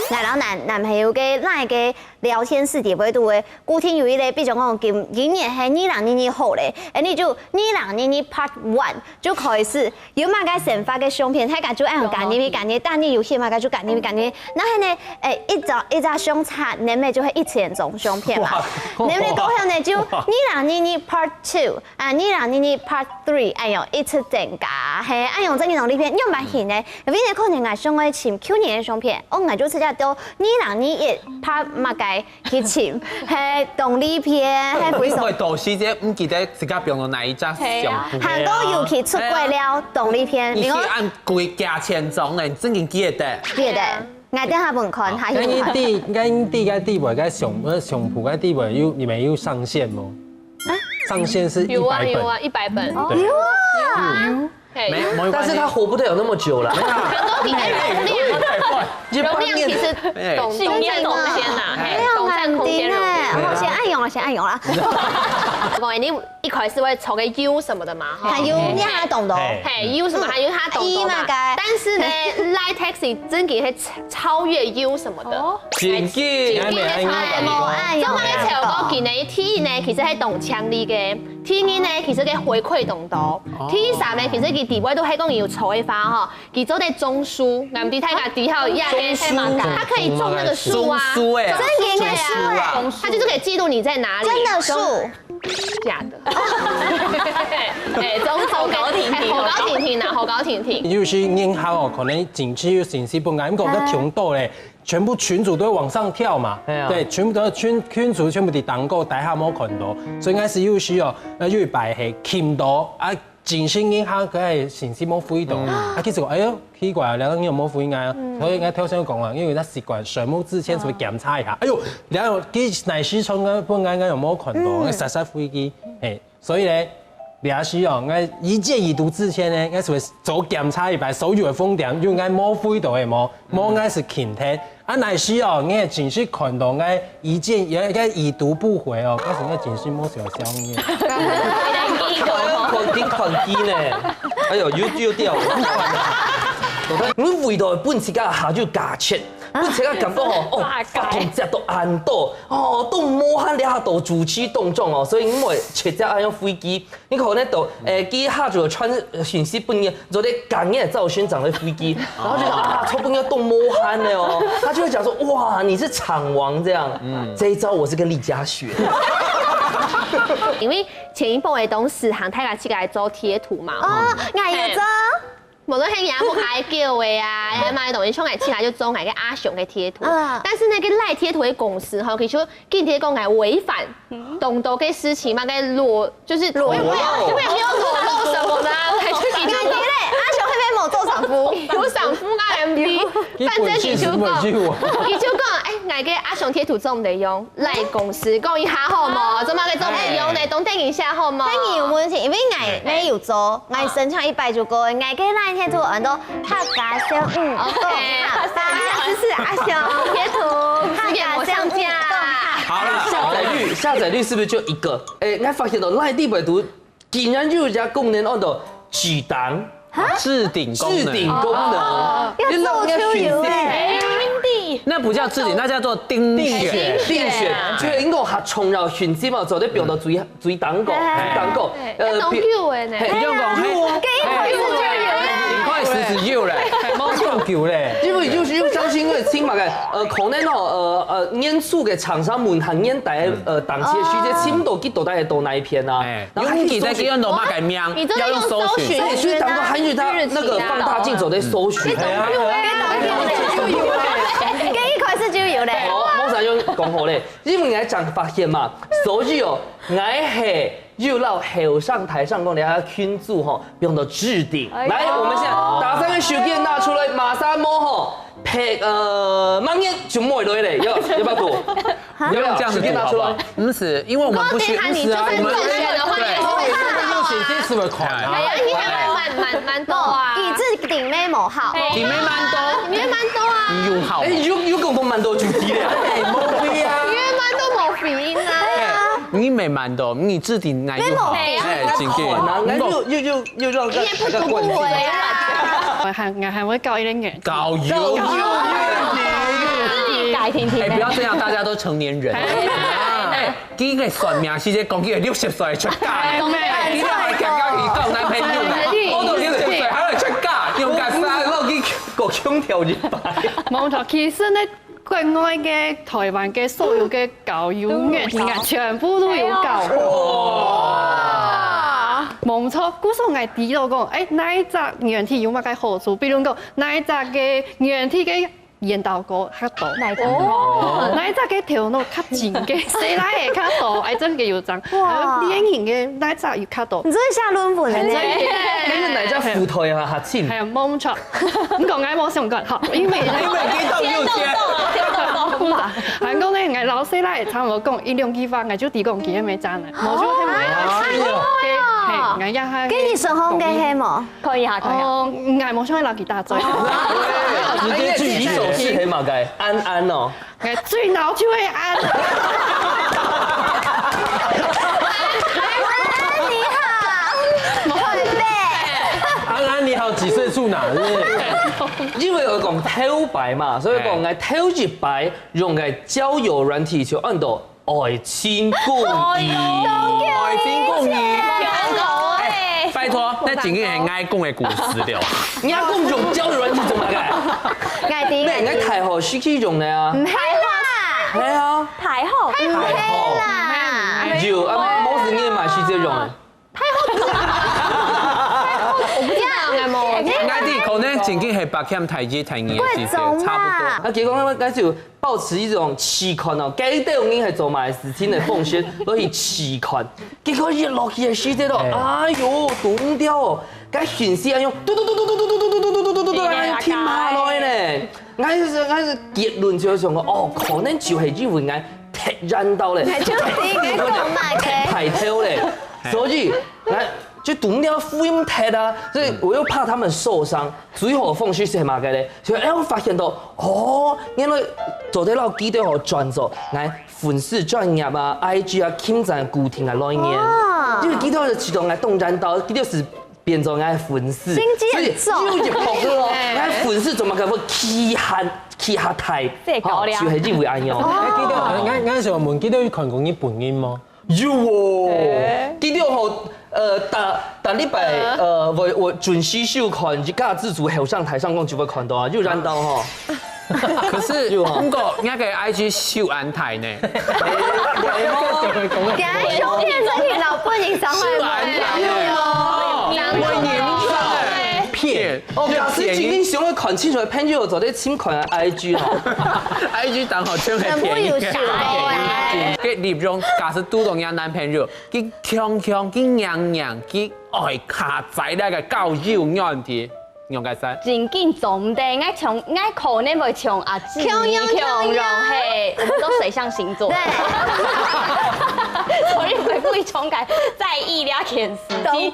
然後男朋友嘅那個聊天室底位度嘅，固定有一個，比如講今年係2022好咧，你就2022 Part 1就開始有嘛個神發嘅相片，睇下就按揀你，但你有戲嘛個就揀你，然後呢一隻相差，你咪就係1000種相片嘛，你咪過後呢就2022 Part 2啊2022 Part 3，哎呦一次增加，係哎呦真係同呢片又唔係顯呢，因為可能係相愛前去年嘅相片，我係就直接到2021 Part 乜嘅去前係同呢片係非常。因為到時啫唔記得自己用到哪一隻相片。韓國尤其出過了同呢片，你是按貴價錢種咧，真係記得。記得。我等下問看，還有。第個地位嘅相簿嘅地位有你們有上線嗎？上線是100本。有啊，100本。有啊。沒，但是他活不得有那麼久了。很多比容量其實懂先呐，懂佔空間容量。我先按用啦。我你一開始會抽個 U 什麼的嘛，還有你還懂的。嘿 U 什麼還有他懂的嘛。但是呢 ，Line Taxi 真嘅係超越 U 什麼的。真嘅，就我哋潮嗰件呢 T 呢，其實係動槍力嘅 ，T 呢其實嘅回饋動到 ，T 3呢其實佢地位都係講要抽一發哈，佢做啲種樹，啱啲睇下底下一樣，它可以種那個樹啊，真嘅樹啊，它就是可以記錄你在哪裡。真的樹，假的。誒，好高停停。有時銀行哦，可能景氣有信息不啱，咁個強度咧，全部群組都會往上跳嘛，對，全部都群組全部啲檔個大下冇看到，所以應該是有時哦，要擺係見到啊。前線銀行佢係信息冇回到，其實講，哎呦奇怪啊，兩個人有冇回應啊？所以應該頭先講啦，因為佢習慣水母之前就會檢查一下，哎呦，然後佢內視窗嘅本應該有冇看到，實實飛機，誒，所以咧，兩時哦，應一鍵已讀之前咧，應該是會做檢查一排，手語嘅風點，應該冇回到嘅冇應該是傾聽，啊內視哦，應該淨是看到應該一鍵應該已讀不回哦，嗰時應該淨是冇小消滅。看機呢？哎呦，要掉！你回到本時間下就價錢，本時間感覺哦，發同隻都按到，哦，都冇慳兩下度主持動作哦，所以因為切隻按用飛機，你可能到機下就穿信息本嘅，做啲感應造型長的飛機，然後覺得啊，超本要動冇慳的哦，他就會講說，哇，你是廠王這樣，這一招我是跟麗佳學。因為前一部嘅董事行睇下自己嚟做貼圖嘛，我有做，無論係有冇嗌叫嘅啊，有買同你衝嚟起來就做嗌嘅阿雄嘅貼圖，但是呢個賴貼圖嘅公司哈，其實今天講係違反動作嘅事情嘛，嘅裸就是裸露，因為沒有裸露什麼啦，係出幾多咧？阿雄喺邊冇做丈夫，有丈夫嘅 MV，反正佢就講，嗌嘅阿雄貼圖做唔得用，賴公司講一下好冇？做乜嘅做唔得用呢？懂聽一下好冇？當然有問題，因為我有做，我生產100組個，我嘅那天做很多拍假相，OK，這是阿雄貼圖，拍假相片。好了，下載率是不是就一個？哎，我發現到賴地百度竟然就有一家功能按到舉檔置頂功能，要做出油哎。那不叫置頂，那叫做釘選。就係應該下重要訊息嘛，做啲表到最檔個，懂 Q 嘅呢？你用講快10有咧，冇用久咧。因為就是相信因為清白嘅，可能哦，演出嘅廠商門行演大檔期嘅時間，深度幾多大係到那一篇啊？然後你在幾樣都乜改名，要用搜尋，所以當中還有他那個放大鏡走在搜尋。冇啥用講好咧，因為我講發現嘛，所以哦，我係又到後上台上講，你要群組吼，用到置頂。來，我們現在打三個手機拿出來，馬上摸吼，拍慢點就摸落嚟，要不要讀？要用這樣子拿出來？不是，因為我們不需要，我們用顯示是會看啊。係啊，你係蠻多啊。以置頂咩冇好？頂咩蠻多？頂咩蠻多啊？有好。有共同蠻多主題咧。冇飛啊。頂咩蠻多冇飛音啊。你沒蠻多，你置頂哪有好？真嘅。又讓大家關注。係會教呢啲嘢。教育。来听听。不要这样，大家都成年人。今个算命是这讲起60岁出嫁，你都还强到去交男朋友咧，我都60岁还来出嫁，用架衫攞去個胸條一擺。冇錯，其實咧國外嘅台灣嘅所有嘅教育院庭啊，全部都有教。冇錯，古時候我哋都講，哪一隻院體有乜嘅好處？比如講，哪一隻嘅院體嘅研究過較多，哪一隻嘅條路較近嘅，誰來會較多？真嘅有爭。電影嘅哪一隻有較多？你真係下論文嘅呢？你是哪隻副台啊？下線？係啊，冇錯。咁講我冇想過，好，因為激動又驚。韓國咧，我老師咧差唔多講一兩句話，我就提供幾咩讚啊，冇錯係咪？我一係。跟你順風嘅係冇？可以下，可以下。我冇想攞吉他做。直接舉手是黑馬街，安安哦。我最鬧就係安。你好，會背。安安你好，幾歲住哪？因為我講偷白嘛，所以講我偷一白用嘅交友軟體就按到愛情公寓，愛情公寓。拜託，那真嘅係愛講嘅故事了。你阿公用交友軟體做乜嘅？愛啲咩？我太后是去用嘅啊？唔係啦，係啊，太好，唔係啦。有啊，冇事你買是這用嘅。愛啲可能真嘅係白欠台資台語嘅事情，差不多。啊，結果我就保持一種期刊哦，幾對已經係做埋事情嚟奉獻，攞去期刊。結果一落去嘅時節咯，哎呦，斷掉哦，嗰訊息係用嘟，聽下來咧。我結論就係講哦，可能就係因為我踢人到咧，太跳咧，所以我。就斷掉福音踢啊，所以我又怕他們受傷，最後奉獻是嘛嘅咧？所以我發現到，哦，原來做啲老幾對我轉咗，我粉絲專業啊、IG 啊、傾贊固定啊來年，因為幾多就啟動我動戰到，幾多是變做我粉絲，心機很重，就一碰咯，我粉絲怎麼可會起下台？就係因為安樣。啱時候問幾多要看講日本音嗎？有喎，幾多號？打禮拜我準時收看一家自主後上台上講就會看到啊，又染到哈。可是不過那個 IG 秀安台呢？點解有騙咗你老婆影上去嗎？騙！哦，假使今天想要看清楚朋友做啲請看 IG 咯，IG 當好真係便宜嘅。佢內容假使拄到人男朋友，佢強，佢娘，佢愛下載那個交友軟體，用個啥？真緊做唔得，我可能會從阿志強榮係，我們都水象星座。所以會故意衝改在意了件事情，因為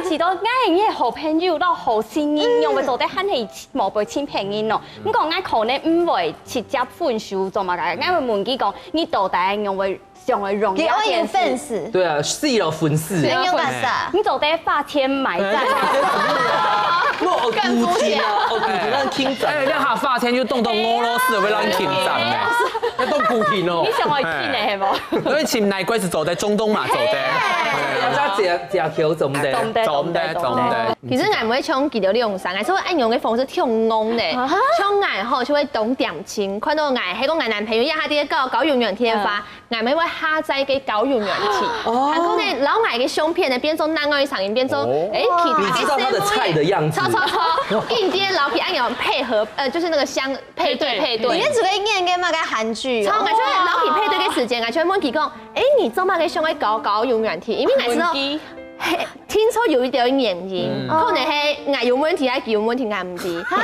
遲到啱嘅好朋友到好新應用，咪做得很係冇被親朋友咯。咁講啱可能唔會直接分手做嘛嘅，啱會問佢講，你到底用會上會容易件事？對啊，是了粉絲。你用幹啥？你做得花天買贊。我古田啊，我古田讓傾贊。哎，那下發天就動俄羅斯會讓傾贊嘅，要動古田哦。你上會傾嘅係冇？因為前內鬼是走在中東嘛，走的。大家假橋做唔得，做唔得。其實我唔會搶記到你用啥，我所以按用嘅方式挺戇咧，搶我吼就會懂點情，看到我係個我男朋友一下啲搞用軟體發，我咪會下載嘅搞用軟體，韓國嘅老外嘅相片呢變做男愛上面變做其他嘅菜的樣子，超，印啲老皮按用配合，就是那個相配對。你哋做嘅演嘅嘛個韓劇，超，我就老皮配對嘅時間，我就問佢講，你做乜嘅想去搞用軟體？因為我知道。聽說有一條原因，可能係我有問題，還是有問題我唔知。可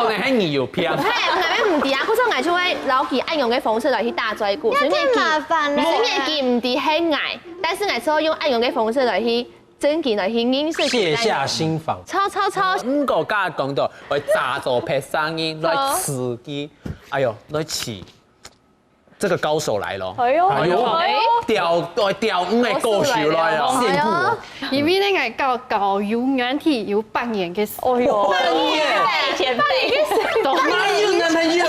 能係你有偏。係，我咪唔知啊。嗰時我就會老佢按用嘅方式來去打嘴鼓，有啲麻煩咧。雖然佢唔知係我，但是我之後用按用嘅方式來去真見來去認識。卸下心防。超。五個家講到會炸咗拍聲音來刺激，哎呦，來刺。這個高手來咯！哎呦，調五個高手來咯！羨慕，因為咧係教育軟體有扮演嘅，哎呦，前輩，前輩，哪有男朋友？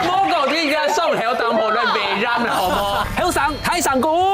摸狗啲嘅雙條當鋪咧未啱啦，好冇？向上睇上股。